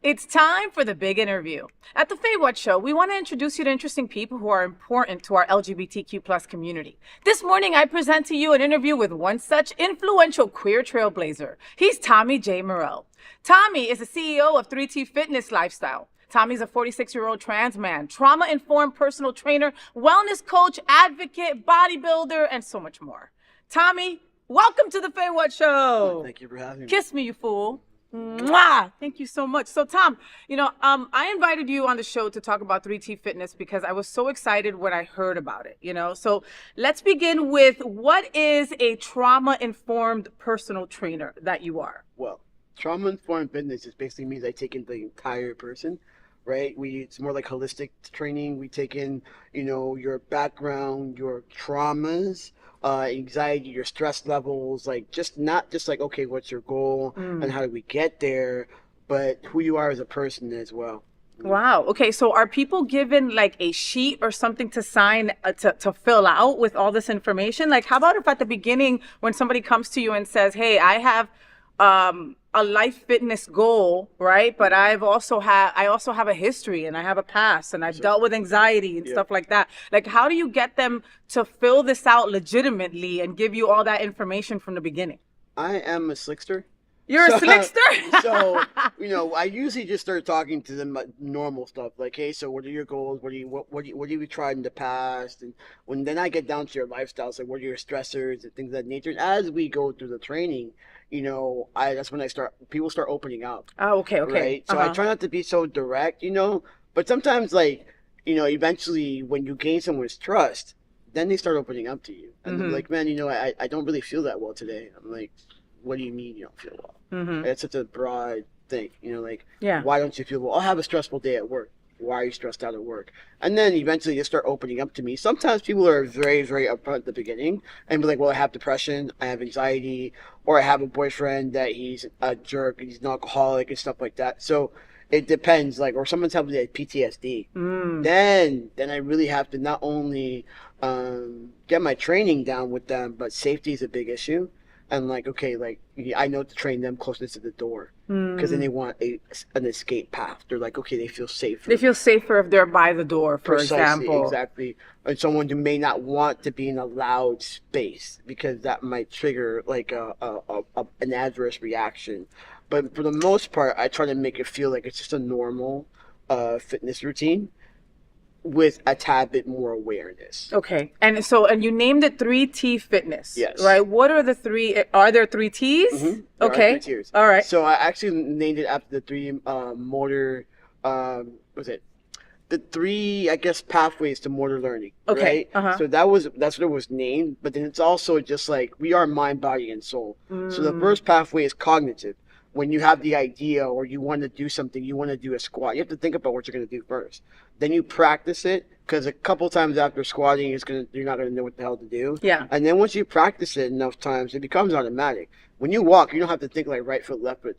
It's time for the big interview. At the FayWhat show, we want to introduce you to interesting people who are important to our LGBTQ plus community. This morning, I present to you an interview with one such influential queer trailblazer. He's Tommy J Murrell. Tommy is the CEO of 3T Fitness Lifestyle. Tommy's a 46-year-old trans man, trauma-informed personal trainer, wellness coach, advocate, bodybuilder, and so much more. Tommy, welcome to the FayWhat show. Thank you for having me. Kiss me, you fool. Mwah! Thank you so much. So Tom, I invited you on the show to talk about 3T Fitness because I was so excited when I heard about it, So let's begin with, what is a trauma-informed personal trainer that you are? Well, trauma-informed fitness just basically means I take in the entire person, right? It's more like holistic training. We take in, your background, your traumas, anxiety, your stress levels, not just like, okay, what's your goal and how do we get there, but who you are as a person as well. Wow. Okay. So are people given like a sheet or something to sign to fill out with all this information? Like, how about if at the beginning when somebody comes to you and says, hey, I have a life fitness goal, right? But I also have a history and I have a past and I've dealt with anxiety and stuff like that. Like, how do you get them to fill this out legitimately and give you all that information from the beginning? I am a slickster. You're a slickster? So, I usually just start talking to them about normal stuff. Like, hey, so what are your goals? What have you tried in the past? And then I get down to your lifestyle. So what are your stressors and things of that nature? And as we go through the training, that's when people start opening up. Oh, okay. Right? So I try not to be so direct, but sometimes eventually when you gain someone's trust, then they start opening up to you. And they're like, man, I don't really feel that well today. I'm like, what do you mean you don't feel well? It's such a broad thing, why don't you feel well? I'll have a stressful day at work. Why are you stressed out at work? And then eventually they start opening up to me. Sometimes people are very, very upfront at the beginning and be like, well, I have depression, I have anxiety, or I have a boyfriend that he's a jerk, he's an alcoholic and stuff like that. So it depends, or someone tells me they have PTSD. Then I really have to not only get my training down with them, but safety is a big issue. And I know to train them closeness to the door because then they want an escape path. They're like, okay, they feel safer. They feel safer if they're by the door, for example. Exactly. And someone who may not want to be in a loud space because that might trigger an adverse reaction. But for the most part, I try to make it feel like it's just a normal fitness routine with a tad bit more awareness. Okay. And you named it 3T Fitness. Yes. Right? What are the three? Are there 3 T's? There okay. are 3 tiers. All right. So I actually named it after the 3 the 3, I guess, pathways to motor learning. Okay. Right? So that's what it was named, but then it's also just like we are mind, body, and soul. So the first pathway is cognitive. When you have the idea or you want to do something, you want to do a squat, you have to think about what you're going to do first. Then you practice it, because a couple times after squatting, you're not going to know what the hell to do. Yeah. And then once you practice it enough times, it becomes automatic. When you walk, you don't have to think like right foot, left foot.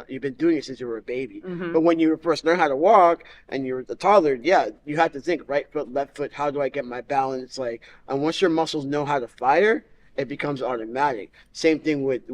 You've been doing it since you were a baby. But when you first learn how to walk and you're a toddler, you have to think right foot, left foot. How do I get my balance? And once your muscles know how to fire, it becomes automatic. Same thing with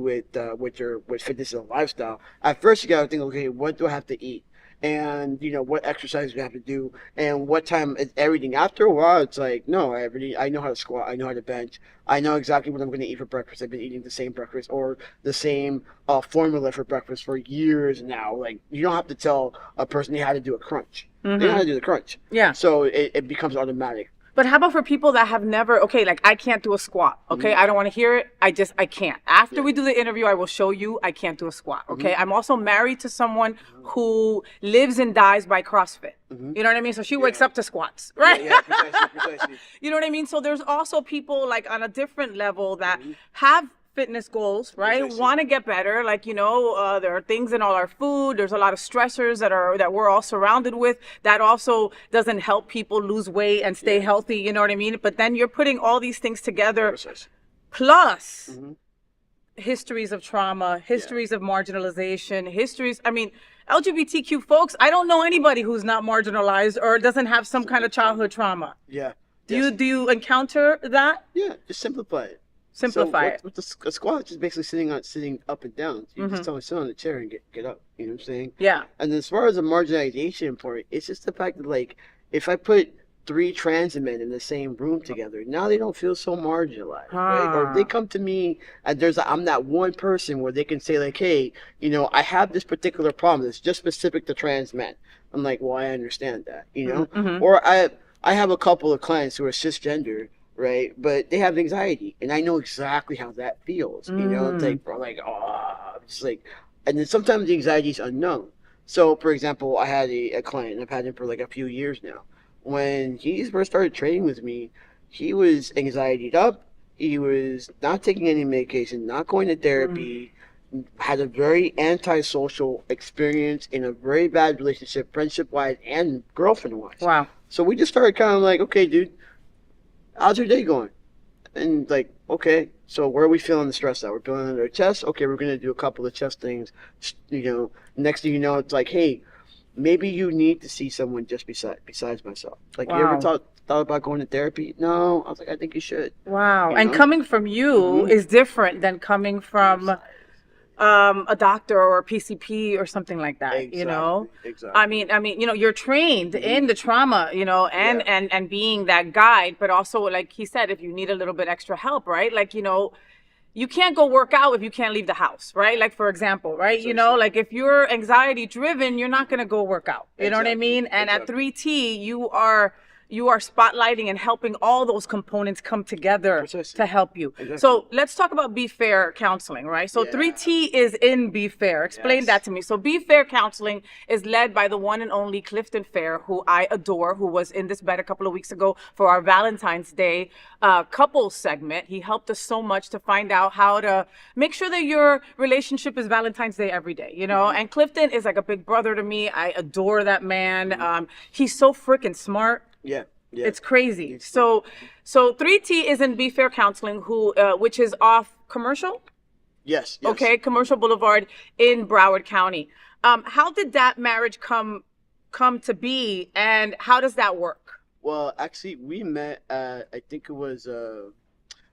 fitness and lifestyle. At first, you gotta think, okay, what do I have to eat? And what exercise do I have to do? And what time is everything? After a while, it's like, no, I know how to squat, I know how to bench, I know exactly what I'm going to eat for breakfast. I've been eating the same breakfast or the same formula for breakfast for years now. You don't have to tell a person how to do a crunch. They know how to do the crunch. Yeah. So it becomes automatic. But how about for people that have never, I can't do a squat, okay? I don't want to hear it. I can't. After we do the interview, I will show you I can't do a squat, okay? I'm also married to someone who lives and dies by CrossFit. You know what I mean? So she wakes up to squats, right? Yeah, precisely. You know what I mean? So there's also people on a different level that have fitness goals, right? Precisely. Want to get better. There are things in all our food. There's a lot of stressors that we're all surrounded with. That also doesn't help people lose weight and stay healthy. You know what I mean? But then you're putting all these things together, plus histories of trauma, histories of marginalization, LGBTQ folks. I don't know anybody who's not marginalized or doesn't have some kind of childhood trauma. Yeah. Do you encounter that? Yeah. Just simplify it. Simplify it. A squat is just basically sitting up and down. So you just tell them sit on the chair and get up. You know what I'm saying? Yeah. And as far as the marginalization part, it's just the fact that like if I put 3 trans men in the same room together, now they don't feel so marginalized, right? Or if they come to me and I'm that one person where they can say like, hey, you know, I have this particular problem that's just specific to trans men. I'm like, well, I understand that, you know? Or I have a couple of clients who are cisgender, right? But they have anxiety, and I know exactly how that feels, you know? It's like, bro, like, oh, it's like, and then sometimes the anxiety is unknown. So, for example, I had a client, and I've had him for like a few years now. When he first started training with me, he was anxietied up. He was not taking any medication, not going to therapy, had a very antisocial experience in a very bad relationship, friendship-wise and girlfriend-wise. Wow. So we just started kind of like, okay, dude, how's your day going? And like, okay, so where are we feeling the stress at? We're feeling under our chest. Okay, we're going to do a couple of chest things. You know, next thing you know, it's like, hey, maybe you need to see someone just besides myself. Like, you ever thought about going to therapy? No. I was like, I think you should. Wow. You And know? coming from you is different than coming from a doctor or a PCP or something like that, Exactly. you know? Exactly. I mean, you know, you're trained in the trauma, you know, and being that guide, but also, like he said, if you need a little bit extra help, right? Like, you know, you can't go work out if you can't leave the house, right? Like, for example, right? You know, like if you're anxiety driven, you're not going to go work out. You know what I mean? And at 3T, you are spotlighting and helping all those components come together to help you. So let's talk about Be Fair counseling, right? So 3T is in Be Fair. Explain that to me. So Be Fair counseling is led by the one and only Clifton Fair, who I adore, who was in this bed a couple of weeks ago for our Valentine's Day couples segment. He helped us so much to find out how to make sure that your relationship is Valentine's Day every day, you know? And Clifton is like a big brother to me. I adore that man. He's so freaking smart. Yeah. It's crazy. So 3T is in Be Fair Counseling, which is off Commercial? Yes. Okay, Commercial Boulevard in Broward County. How did that marriage come to be, and how does that work? Well, actually, we met at, I think it was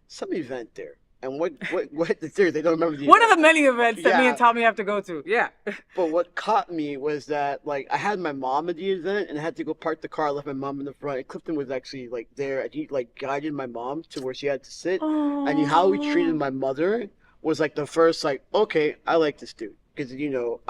some event there. And what they don't remember the One event. of the many events that me and Tommy have to go to. Yeah. But what caught me was that, like, I had my mom at the event, and I had to go park the car. I left my mom in the front. And Clifton was actually, like, there, and he, like, guided my mom to where she had to sit. Aww. And how he treated my mother was, like, the first, like, okay, I like this dude. Because, you know,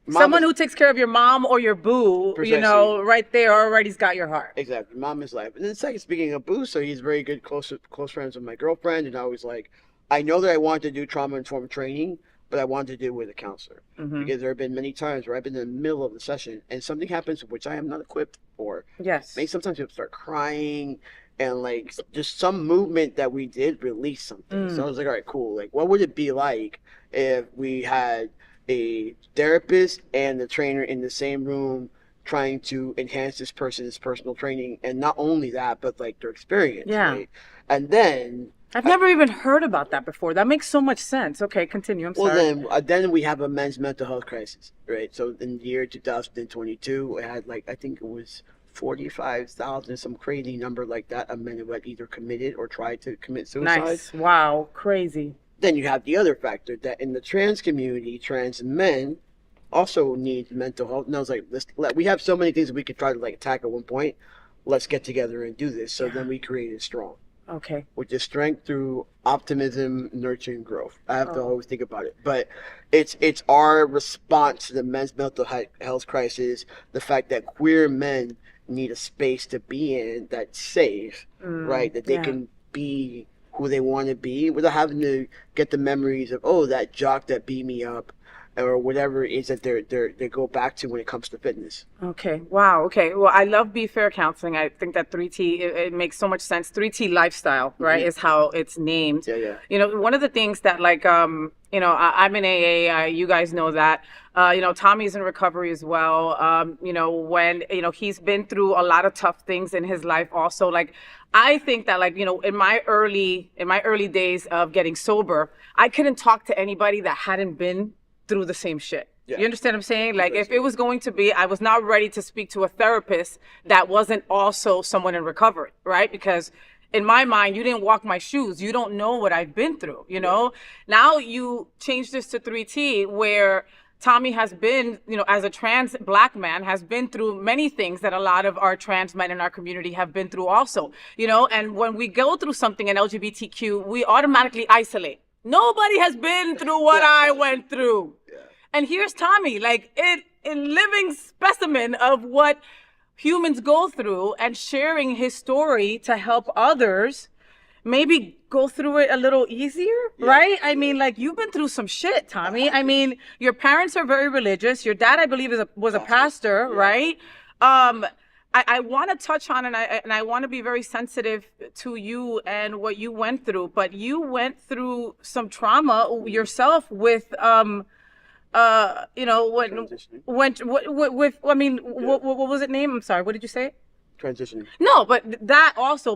someone who takes care of your mom or your boo, you know, right there already's got your heart. Exactly. Mom is life. And then second, speaking of boo, so he's very good, close friends with my girlfriend. And I was like, I know that I wanted to do trauma-informed training, but I wanted to do it with a counselor. Because there have been many times where I've been in the middle of the session and something happens which I am not equipped for. Yes. Maybe sometimes people start crying and like just some movement that we did release something. So I was like, all right, cool. Like, what would it be like if we had a therapist and the trainer in the same room trying to enhance this person's personal training, and not only that, but like their experience. Yeah. Right? And then I've never even heard about that before. That makes so much sense. Okay, continue. I'm sorry. Well, then we have a men's mental health crisis, right? So in the year 2022, we had like, I think it was 45,000, some crazy number like that, of men who had either committed or tried to commit suicide. Nice. Wow. Crazy. Then you have the other factor that in the trans community, trans men also need mental health. And I was like, we have so many things that we could try to like attack at one point. Let's get together and do this. So then we created Strong. Okay. Which is strength through optimism, nurturing growth. I have to always think about it. But it's our response to the men's mental health crisis, the fact that queer men need a space to be in that's safe, right? That they can be who they want to be without having to get the memories of, oh, that jock that beat me up, or whatever it is that they go back to when it comes to fitness. Okay. Wow. Okay. Well, I love Be Fair Counseling. I think that 3T, it makes so much sense. 3T Lifestyle, right, is how it's named. Yeah. You know, one of the things that, like, you know, I'm in AA. You guys know that. You know, Tommy's in recovery as well. You know, when, you know, he's been through a lot of tough things in his life also. Like, I think that, like, you know, in my early days of getting sober, I couldn't talk to anybody that hadn't been through the same shit. Yeah. You understand what I'm saying? Like, if it was going to be, I was not ready to speak to a therapist that wasn't also someone in recovery, right? Because in my mind, you didn't walk my shoes. You don't know what I've been through, you know? Now you change this to 3T where Tommy has been, you know, as a trans Black man, has been through many things that a lot of our trans men in our community have been through also, you know? And when we go through something in LGBTQ, we automatically isolate. Nobody has been through what I went through. And here's Tommy, like a living specimen of what humans go through and sharing his story to help others maybe go through it a little easier, right? I mean, like, you've been through some shit, Tommy. I mean, your parents are very religious. Your dad, I believe, was a pastor, right? I want to touch on, and I want to be very sensitive to you and what you went through, but you went through some trauma yourself with, you know, what was it named? I'm sorry, what did you say? Transitioning. No, but that also,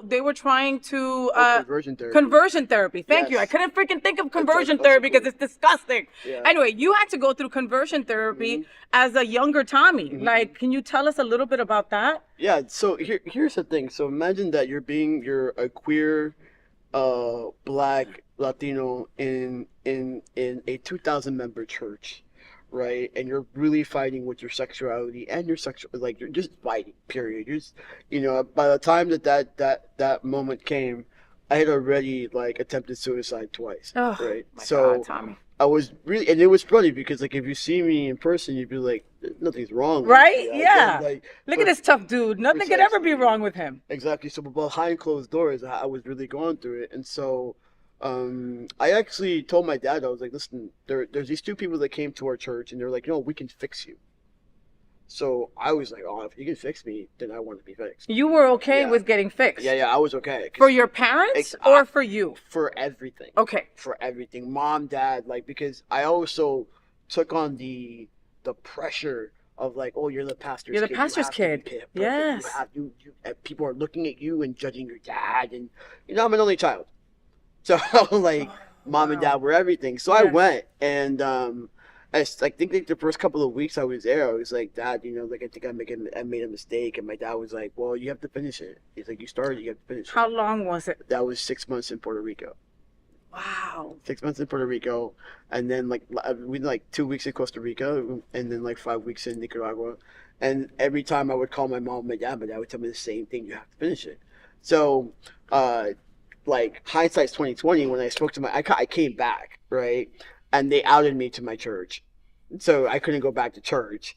they were trying to conversion therapy. Conversion therapy. Thank you. I couldn't freaking think of conversion therapy because it's disgusting. Anyway, you had to go through conversion therapy as a younger Tommy. Like, can you tell us a little bit about that? Yeah. So here's the thing. So imagine that you're a queer, Black Latino in a 2,000 member church, right? And you're really fighting with your sexuality and your sexual, like, you're just fighting, period. You're just, you know, by the time that moment came, I had already, like, attempted suicide twice, right? So God, Tommy. I was really, and it was funny because, like, if you see me in person, you'd be like, nothing's wrong. Right? With me. Yeah. Like, look at this tough dude. Nothing could ever be wrong with him. Exactly. So behind closed doors, I was really going through it. And so I actually told my dad, I was like, listen, there's these two people that came to our church, and they're like, no, we can fix you. So I was like, oh, if you can fix me, then I want to be fixed. You were okay with getting fixed? Yeah, I was okay. For your parents or for you? For everything. Okay. For everything. Mom, dad, like, because I also took on the pressure of, like, oh, you're the pastor's kid. You're the pastor's kid. Yes. People are looking at you and judging your dad. And, you know, I'm an only child. So, like, mom and dad were everything. So I went, and I think like the first couple of weeks I was there, I was like, Dad, you know, like, I think I made a mistake. And my dad was like, well, you have to finish it. He's like, you started, you have to finish it. How long was it? That was 6 months in Puerto Rico. Wow. 6 months in Puerto Rico, and then, like, we did, like, 2 weeks in Costa Rica, and then, like, 5 weeks in Nicaragua. And every time I would call my mom and my dad would tell me the same thing: you have to finish it. So, like, hindsight's 2020. When I spoke to I came back, right, and they outed me to my church, so I couldn't go back to church.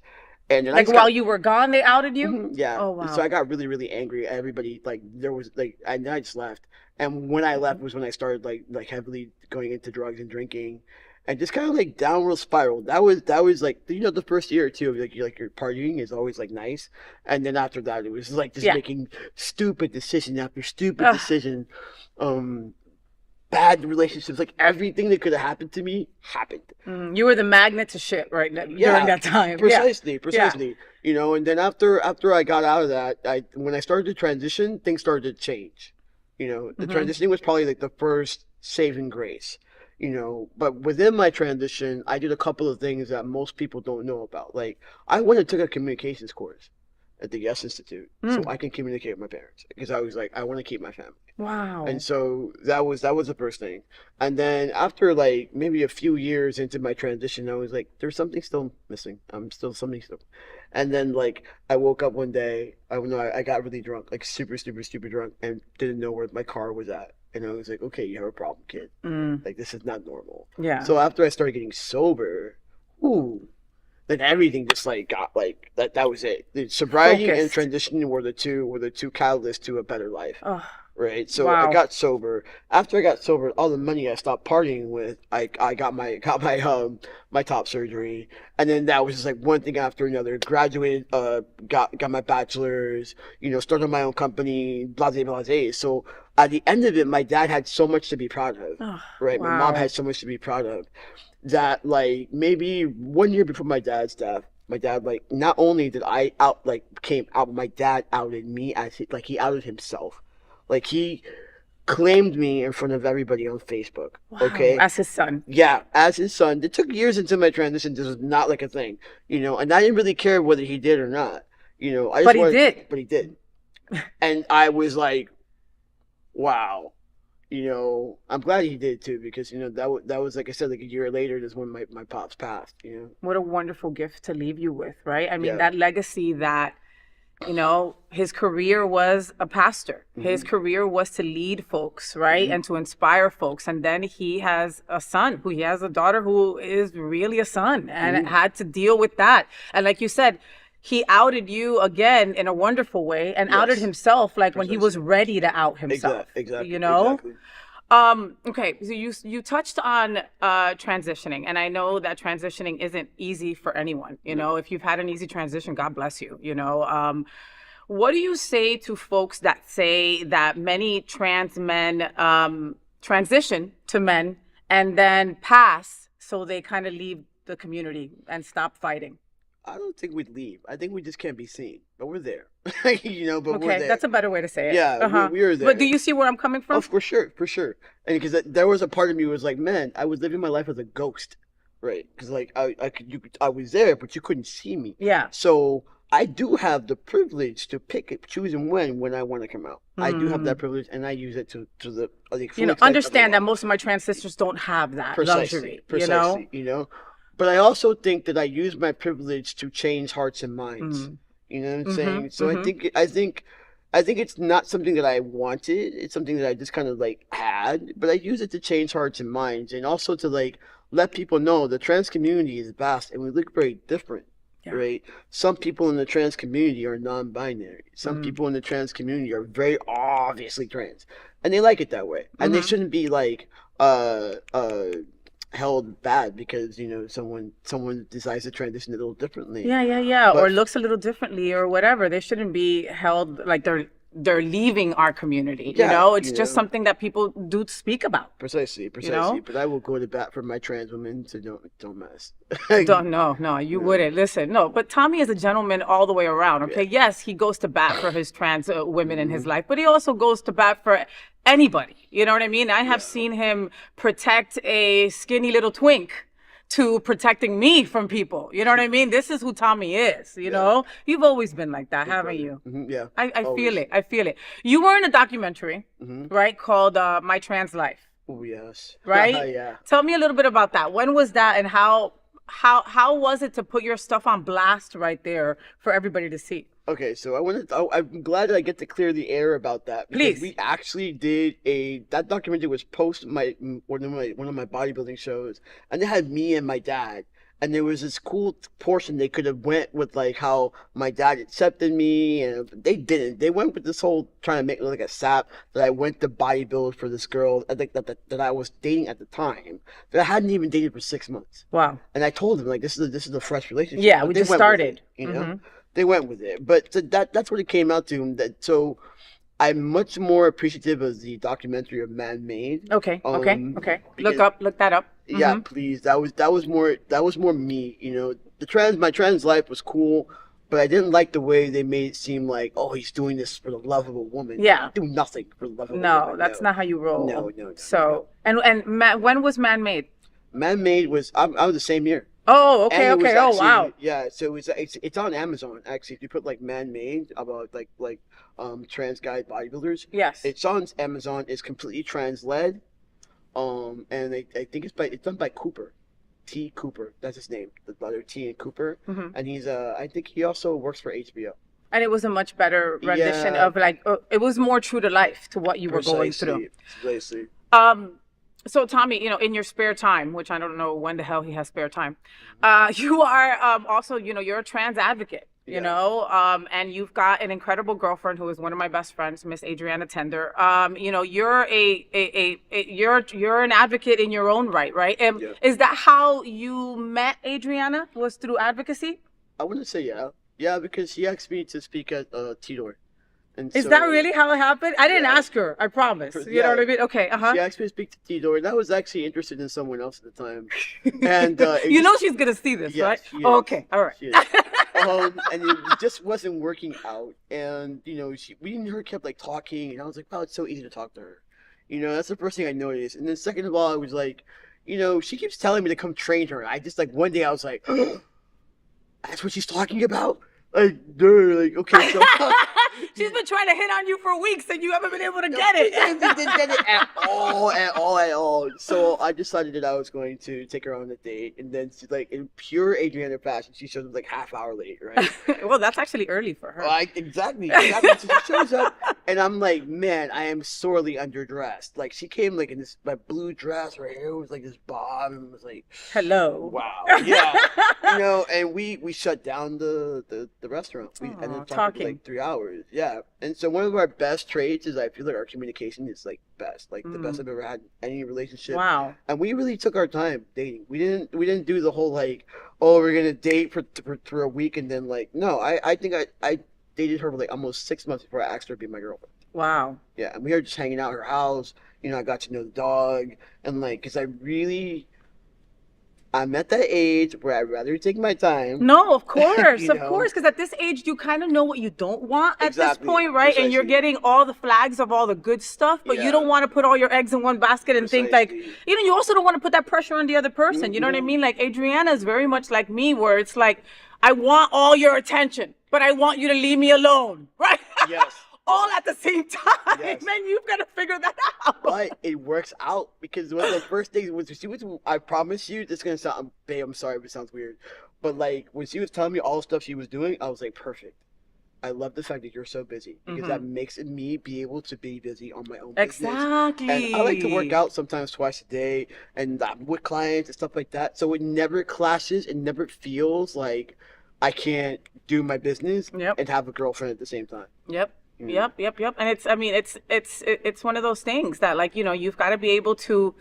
And then like, while you were gone, they outed you? Mm-hmm, yeah. Oh, wow. So I got really, really angry at everybody. Like, there was, like, and then I just left. And when I left was when I started, like heavily going into drugs and drinking, and just kind of, like, downward spiral. That was like, you know, the first year or two of, like, your partying is always, like, nice, and then after that it was like just making stupid decision after stupid decision, bad relationships, like, everything that could have happened to me happened. You were the magnet to shit during that time. Precisely. You know, and then after I got out of that, when I started to transition, things started to change. You know, the transitioning was probably, like, the first saving grace, you know. But within my transition, I did a couple of things that most people don't know about. Like, I went and took a communications course at the Yes Institute so I can communicate with my parents, because I was like, I want to keep my family. Wow. And so that was the first thing. And then after, like, maybe a few years into my transition, I was like, there's something still missing. Something still. And then, like, I woke up one day, I got really drunk, like, super, super, super drunk, and didn't know where my car was at. And I was like, okay, you have a problem, kid. Like, this is not normal. Yeah. So after I started getting sober, then everything just, like, got, like, that was it. The sobriety and transition were the two catalysts to a better life. Right. So I got sober. After I got sober, all the money I stopped partying with, I got my top surgery, and then that was just, like, one thing after another. Graduated, got my bachelor's, you know, started my own company, blase. So at the end of it, my dad had so much to be proud of. Right. My mom had so much to be proud of, that, like, maybe 1 year before my dad's death, my dad, like, not only did I came out, my dad outed me he outed himself. Like, he claimed me in front of everybody on Facebook. Wow. Okay. As his son. Yeah, as his son. It took years into my transition. This was not, like, a thing, you know. And I didn't really care whether he did or not, you know. But he did. And I was like, wow. I'm glad he did too, because that was, like I said, like a year later is when my pops passed. What a wonderful gift to leave you with, right? I mean, Yeah. that legacy that, his career was a pastor. His career was to lead folks, right? And to inspire folks. And then he has a son he has a daughter who is really a son and had to deal with that. And like you said, he outed you again in a wonderful way and outed Yes. himself like when he was ready to out himself. Exactly. Exactly. Okay, so you touched on transitioning, and I know that transitioning isn't easy for anyone. If you've had an easy transition, God bless you. What do you say to folks that say that many trans men transition to men and then pass, so they kind of leave the community and stop fighting? I don't think we'd leave. I think we just can't be seen, but we're there. But we're Okay, there. that's a better way to say it. Yeah, we were there. But do you see where I'm coming from? Oh, for sure. And because there was a part of me who was like, man, I was living my life as a ghost, right? Because like I was there, but you couldn't see me. Yeah. So I do have the privilege to pick and choose and when I want to come out. I do have that privilege, and I use it to the full extent understand of that most of my trans sisters don't have that luxury. Precisely. But I also think that I use my privilege to change hearts and minds. You know what I'm saying? So I think it's not something that I wanted. It's something that I just kind of like had, but I use it to change hearts and minds, and also to like let people know the trans community is vast and we look very different. Yeah. Right? Some people in the trans community are non-binary. Some people in the trans community are very obviously trans, and they like it that way. And they shouldn't be like held bad because someone decides to transition a little differently. Yeah, or looks a little differently or whatever. They shouldn't be held like they're leaving our community. It's just something that people do speak about. Precisely. But I will go to bat for my trans women, so don't mess. No, you wouldn't. Listen, no, but Tommy is a gentleman all the way around. Okay, yes, he goes to bat for his trans women in his life, but he also goes to bat for anybody. You know what I mean? I have seen him protect a skinny little twink to protecting me from people. You know what I mean? This is who Tommy is, you know? You've always been like that, haven't you? Yeah. I feel it. I feel it. You were in a documentary, right, called My Trans Life. Oh, yes. Right? Yeah. Tell me a little bit about that. When was that, and how was it to put your stuff on blast right there for everybody to see? Okay, so I'm glad that I get to clear the air about that. Please. We actually did that documentary was post one of my bodybuilding shows, and they had me and my dad, and there was this cool portion they could have went with, like how my dad accepted me, and they didn't. They went with this whole trying to make it look like a sap that I went to bodybuild for this girl I think that I was dating at the time, that I hadn't even dated for 6 months. Wow. And I told them, like, this is a fresh relationship. Yeah, but we they just went with started. it, They went with it, but that's what it came out to. So I'm much more appreciative of the documentary of Man Made. Okay. Because, Look that up. Yeah, please. That was more me. My trans life was cool, but I didn't like the way they made it seem like, oh, he's doing this for the love of a woman. Yeah. Do nothing for the love of a woman. No, that's not how you roll. No. So when was Man Made? Man Made was I was the same year. Oh, okay. Actually, oh, wow. Yeah, so it's on Amazon actually. If you put like Man Made about like trans guy bodybuilders, yes, it's on Amazon. It's completely trans led, and I think it's done by Cooper, T. Cooper. That's his name. The letter T and Cooper, and he's I think he also works for HBO. And it was a much better rendition of it was more true to life to what you were going through. Precisely. So Tommy, in your spare time, which I don't know when the hell he has spare time, you are also, you're a trans advocate, and you've got an incredible girlfriend who is one of my best friends, Miss Adriana Tender. You're you're an advocate in your own right? And is that how you met Adriana? Was through advocacy? I wouldn't say yeah, because she asked me to speak at T-Door. Is that really how it happened? I didn't ask her, I promise. You know what I mean? Okay, She asked me to speak to T-Door, and I was actually interested in someone else at the time. And she's going to see this, right? Oh, okay, all right. She is. And it just wasn't working out. And, we and her kept, like, talking, and I was like, wow, it's so easy to talk to her. That's the first thing I noticed. And then second of all, I was like, she keeps telling me to come train her. I just, like, one day I was like, that's what she's talking about? Like, dude, like, okay, so... She's been trying to hit on you for weeks and you haven't been able to get it. She didn't get it at all. So I decided that I was going to take her on a date, and then she's like, in pure Adriana fashion, she shows up like half hour late, right? Well, that's actually early for her. Exactly. So she shows up, and I'm like, man, I am sorely underdressed. Like, she came like in this like blue dress, her hair was like this bob, and was like, hello. wow, yeah, you know. And we shut down the restaurant. We ended up talking for like 3 hours. Yeah. And so one of our best traits is I feel like our communication is like best, like the best I've ever had in any relationship. Wow. And we really took our time dating. We didn't do the whole like, oh, we're gonna date for a week and then like, no. I think I dated her for like almost 6 months before I asked her to be my girlfriend. Wow. Yeah, and we were just hanging out at her house. You know, I got to know the dog, and like, cause I'm at that age where I'd rather take my time. No, of course, You of know? course, because at this age you kind of know what you don't want at Exactly, this point, right? And you're precisely. getting all the flags of all the good stuff, but you Yeah. don't want to put all your eggs in one basket and think like, Precisely. you know, you also don't want to put that pressure on the other person. You know what I mean? Like Adriana is very much like me, where it's like, I want all your attention, but I want you to leave me alone, right? Yes. All at the same time. Yes. Man, you've got to figure that out. But it works out because one of the first things was she was. I promise you, this is gonna sound. Babe, I'm sorry if it sounds weird, but like when she was telling me all the stuff she was doing, I was like, perfect. I love the fact that you're so busy because that makes me be able to be busy on my own business. Exactly. And I like to work out sometimes twice a day, and I'm with clients and stuff like that. So it never clashes. It never feels like I can't do my business and have a girlfriend at the same time. Yep. Yep. And it's one of those things that, like, you know, you've got to be able to.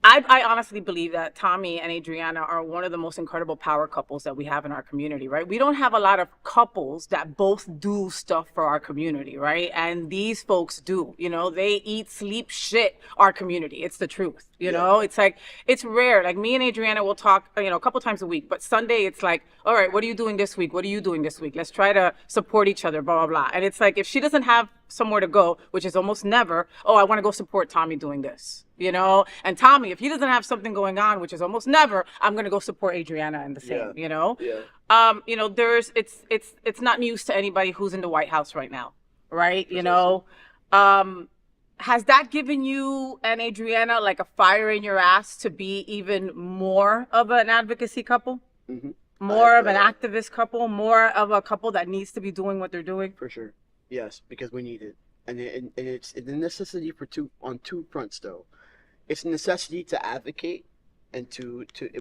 I honestly believe that Tommy and Adriana are one of the most incredible power couples that we have in our community, right? We don't have a lot of couples that both do stuff for our community, right? And these folks do, you know, they eat, sleep, shit our community. It's the truth, you know? It's like, it's rare. Like me and Adriana will talk, you know, a couple times a week, but Sunday it's like, all right, what are you doing this week? What are you doing this week? Let's try to support each other, blah, blah, blah. And it's like, if she doesn't have somewhere to go, which is almost never, oh, I want to go support Tommy doing this, you know? And Tommy, if he doesn't have something going on, which is almost never, I'm going to go support Adriana in the same, you know? Yeah. You know, it's not news to anybody who's in the White House right now, right? You know, has that given you and Adriana like a fire in your ass to be even more of an advocacy couple? More of an activist couple, more of a couple that needs to be doing what they're doing? For sure. Yes, because we need it. And it's a necessity on two fronts though. It's a necessity to advocate and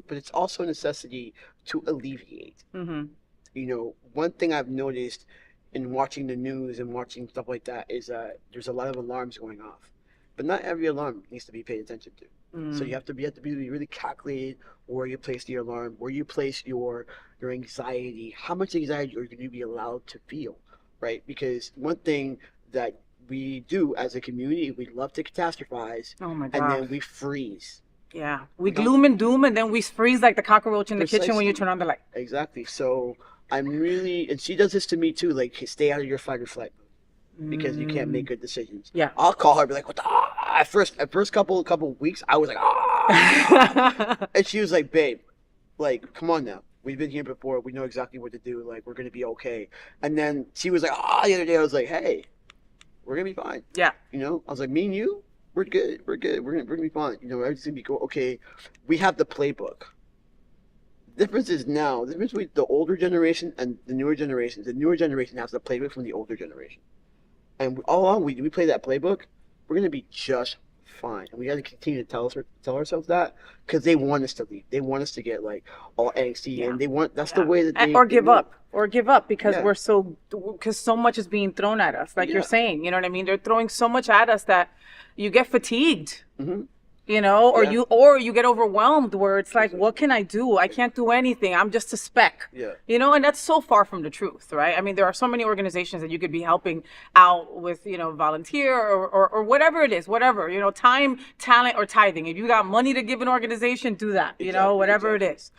but it's also a necessity to alleviate. You know, one thing I've noticed in watching the news and watching stuff like that is that there's a lot of alarms going off, but not every alarm needs to be paid attention to. So you have to be really calculated where you place the alarm, where you place your anxiety, how much anxiety are you going to be allowed to feel, right? Because one thing that we do as a community, we love to catastrophize, and then we freeze. Yeah, we gloom and doom, and then we freeze like the cockroach in the kitchen when you turn on the light. Exactly. So I'm really, and she does this to me too, like stay out of your fight or flight mode because you can't make good decisions. Yeah. I'll call her and be like, what the? At first couple of weeks, I was like, and she was like, babe, like, come on now. We've been here before. We know exactly what to do. Like, we're going to be okay. And then she was like, the other day I was like, hey, we're going to be fine. Yeah. You know, I was like, me and you, we're good. We're going to be fine. You know, everything's going to be cool. Okay, we have the playbook. The difference between the older generation and the newer generation. The newer generation has the playbook from the older generation. And all along, we play that playbook, we're going to be just fine. And we got to continue to tell ourselves that because they want us to leave. They want us to get like all angsty and that's the way that they give up because because so much is being thrown at us. Like you're saying, you know what I mean? They're throwing so much at us that you get fatigued. You know, or you get overwhelmed where it's like, what can I do? I can't do anything. I'm just a speck. You know, and that's so far from the truth, right? I mean, there are so many organizations that you could be helping out with, you know, volunteer or whatever it is, whatever, you know, time, talent, or tithing. If you got money to give an organization, do that, you know, whatever it is.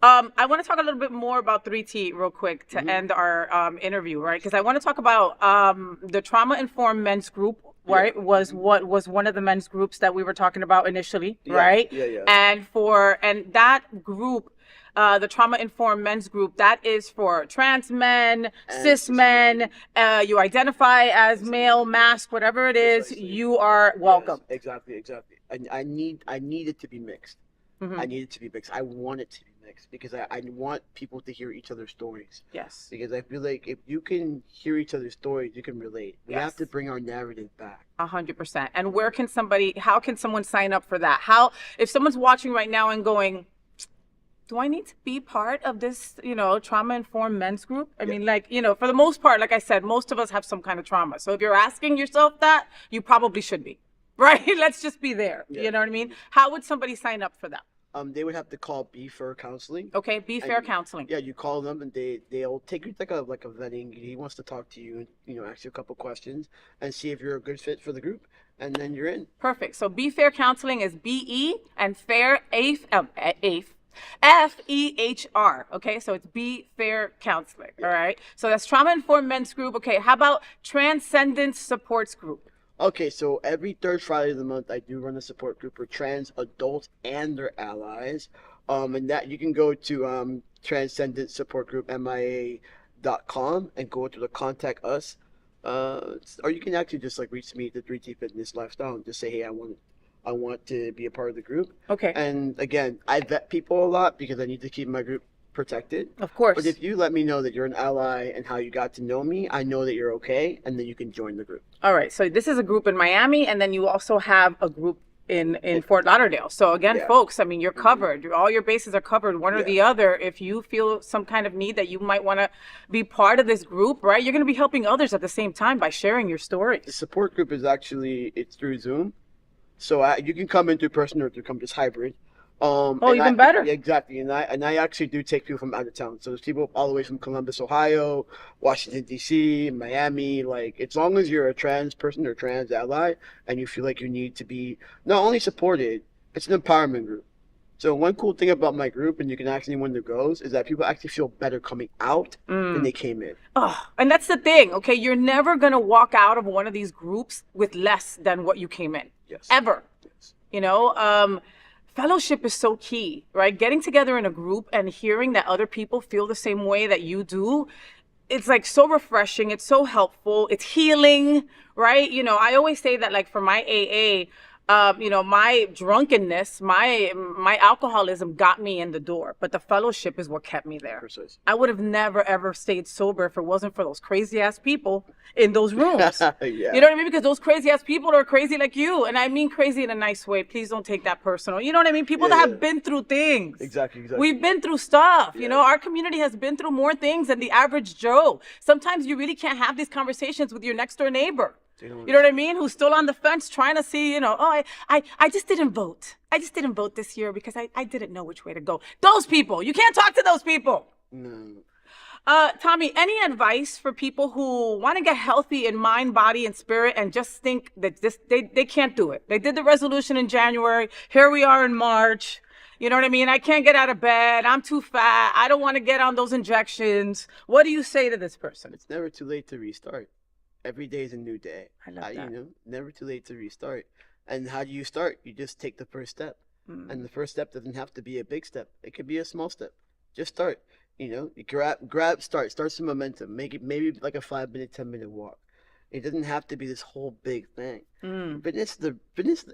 I want to talk a little bit more about 3T real quick to end our interview, right? Because I want to talk about the trauma-informed men's group, right? Was one of the men's groups that we were talking about initially, right? And that group, the trauma-informed men's group, that is for trans men, cis men, you identify as male, mask, whatever it is, Precisely. you are welcome. Yes, exactly. I need it to be mixed. I need it to be mixed. I want it to be mixed because I want people to hear each other's stories. Yes. Because I feel like if you can hear each other's stories, you can relate. We have to bring our narrative back. 100%. And how can someone sign up for that? If someone's watching right now and going, do I need to be part of this, trauma-informed men's group? I mean, for the most part, like I said, most of us have some kind of trauma. So if you're asking yourself that, you probably should be, right? Let's just be there. Yeah. You know what I mean? How would somebody sign up for that? They would have to call Be Fair Counseling. Okay, Be Fair Counseling. Yeah, you call them and they'll take you like a vetting. He wants to talk to you and ask you a couple questions and see if you're a good fit for the group, and then you're in. Perfect. So Be Fair Counseling is BE and Fair FEHR. Okay, so it's Be Fair Counseling. All right. So that's Trauma Informed Men's Group. Okay, how about Transcendence Supports Group? Okay, so every third Friday of the month, I do run a support group for trans adults and their allies. And that you can go to Transcendence Support Group, MIA.com, and go to the Contact Us. Or you can actually just reach me at the 3T Fitness Lifestyle and just say, hey, I want to be a part of the group. Okay. And again, I vet people a lot because I need to keep my group protected. Of course. But if you let me know that you're an ally and how you got to know me, I know that you're okay, and then you can join the group. All right. So this is a group in Miami, and then you also have a group in Fort Lauderdale. So again, folks, I mean, you're covered. All your bases are covered, one or the other. If you feel some kind of need that you might want to be part of this group, right? You're going to be helping others at the same time by sharing your stories. The support group is it's through Zoom. So you can come in through person or come just hybrid. Even better. Exactly. And I actually do take people from out of town. So there's people all the way from Columbus, Ohio, Washington, D.C., Miami. As long as you're a trans person or trans ally and you feel like you need to be not only supported, it's an empowerment group. So one cool thing about my group, and you can ask anyone that goes, is that people actually feel better coming out than they came in. Oh, and that's the thing, okay? You're never going to walk out of one of these groups with less than what you came in. Yes. Ever. Yes. Fellowship is so key, right? Getting together in a group and hearing that other people feel the same way that you do, it's so refreshing. It's so helpful. It's healing, right? I always say that for my AA, my drunkenness, my alcoholism got me in the door, but the fellowship is what kept me there. Precisely. I would have never, ever stayed sober if it wasn't for those crazy ass people in those rooms. Yeah. You know what I mean? Because those crazy ass people are crazy like you. And I mean crazy in a nice way. Please don't take that personal. You know what I mean? People that have been through things. Exactly. We've been through stuff. Yeah. Our community has been through more things than the average Joe. Sometimes you really can't have these conversations with your next door neighbor. You know what I mean? Who's still on the fence trying to see, I just didn't vote. I just didn't vote this year because I didn't know which way to go. Those people, you can't talk to those people. No. Tommy, any advice for people who want to get healthy in mind, body, and spirit and just think that they can't do it? They did the resolution in January. Here we are in March. You know what I mean? I can't get out of bed. I'm too fat. I don't want to get on those injections. What do you say to this person? It's never too late to restart. Every day is a new day. I love that. Never too late to restart. And how do you start? You just take the first step. And the first step doesn't have to be a big step. It could be a small step. Just start. You start some momentum. Make it maybe like a 5-minute, 10-minute walk. It doesn't have to be this whole big thing. Fitness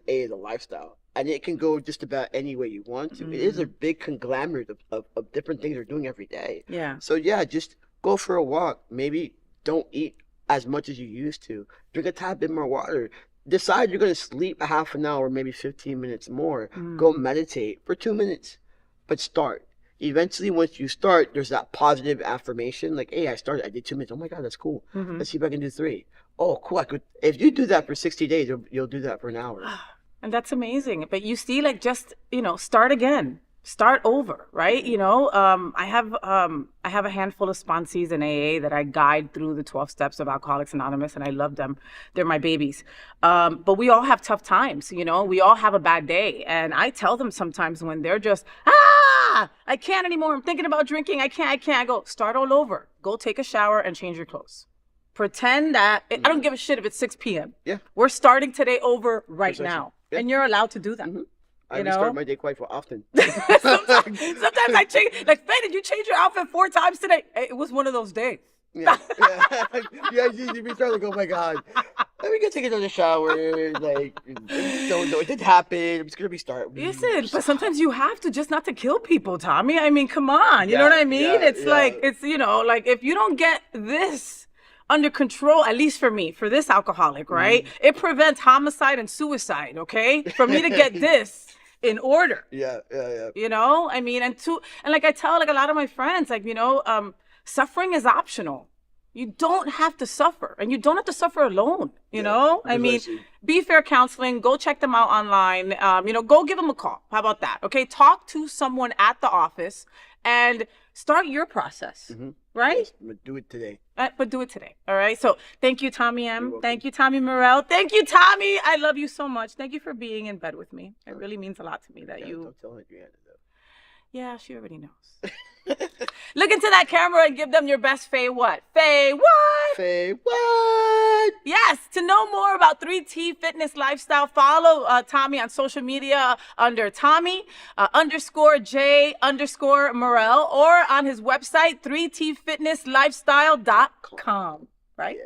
is the lifestyle. And it can go just about any way you want to. It is a big conglomerate of different things we're doing every day. Yeah. So yeah, just go for a walk. Maybe don't eat as much as you used to. Drink a tad bit more water. Decide you're going to sleep a half an hour, maybe 15 minutes more. Go meditate for 2 minutes. But start. Eventually, once you start, there's that positive affirmation. Hey, I started. I did 2 minutes. Oh my God, that's cool. Let's see if I can do 3. Oh, cool. If you do that for 60 days, you'll do that for an hour. And that's amazing. But you see, start again. Start over, right? I have a handful of sponsees in AA that I guide through the 12 steps of Alcoholics Anonymous, and I love them. They're my babies. But we all have tough times, we all have a bad day. And I tell them sometimes when they're just, I can't anymore. I'm thinking about drinking. I can't. I go, start all over. Go take a shower and change your clothes. Pretend that, I don't give a shit if it's 6 p.m. Yeah. We're starting today over right now. Yeah. And you're allowed to do that. I restart my day quite often. Sometimes I change. Like, Faye, did you change your outfit 4 times today? It was one of those days. Yeah. You restart like, oh my God. Let me go take another shower. Like, don't know. It did happen. I'm just going to restart. Listen, but sometimes you have to, just not to kill people, Tommy. I mean, come on. You know what I mean? It's like, it's, you know, like if you don't get this under control, at least for me, for this alcoholic, right? It prevents homicide and suicide, okay? For me to get this in order. Yeah. You know, I mean, and like I tell like a lot of my friends, like, you know, suffering is optional. You don't have to suffer, and you don't have to suffer alone. You know, I mean, Be Fair Counseling. Go check them out online. You know, go give them a call. How about that? Okay, talk to someone at the office and start your process. Right? Yes, I'm gonna do it today. But do it today. All right. So thank you, Tommy M. Thank you, Tommy Murrell. Thank you, Tommy. I love you so much. Thank you for being in bed with me. It really means a lot to me that you. Don't tell her you had it though. Yeah, she already knows. Look into that camera and give them your best FayWhat. FayWhat! FayWhat! Yes, to know more about 3T Fitness Lifestyle, follow Tommy on social media under Tommy _J _Murrell or on his website, 3tfitnesslifestyle.com, right?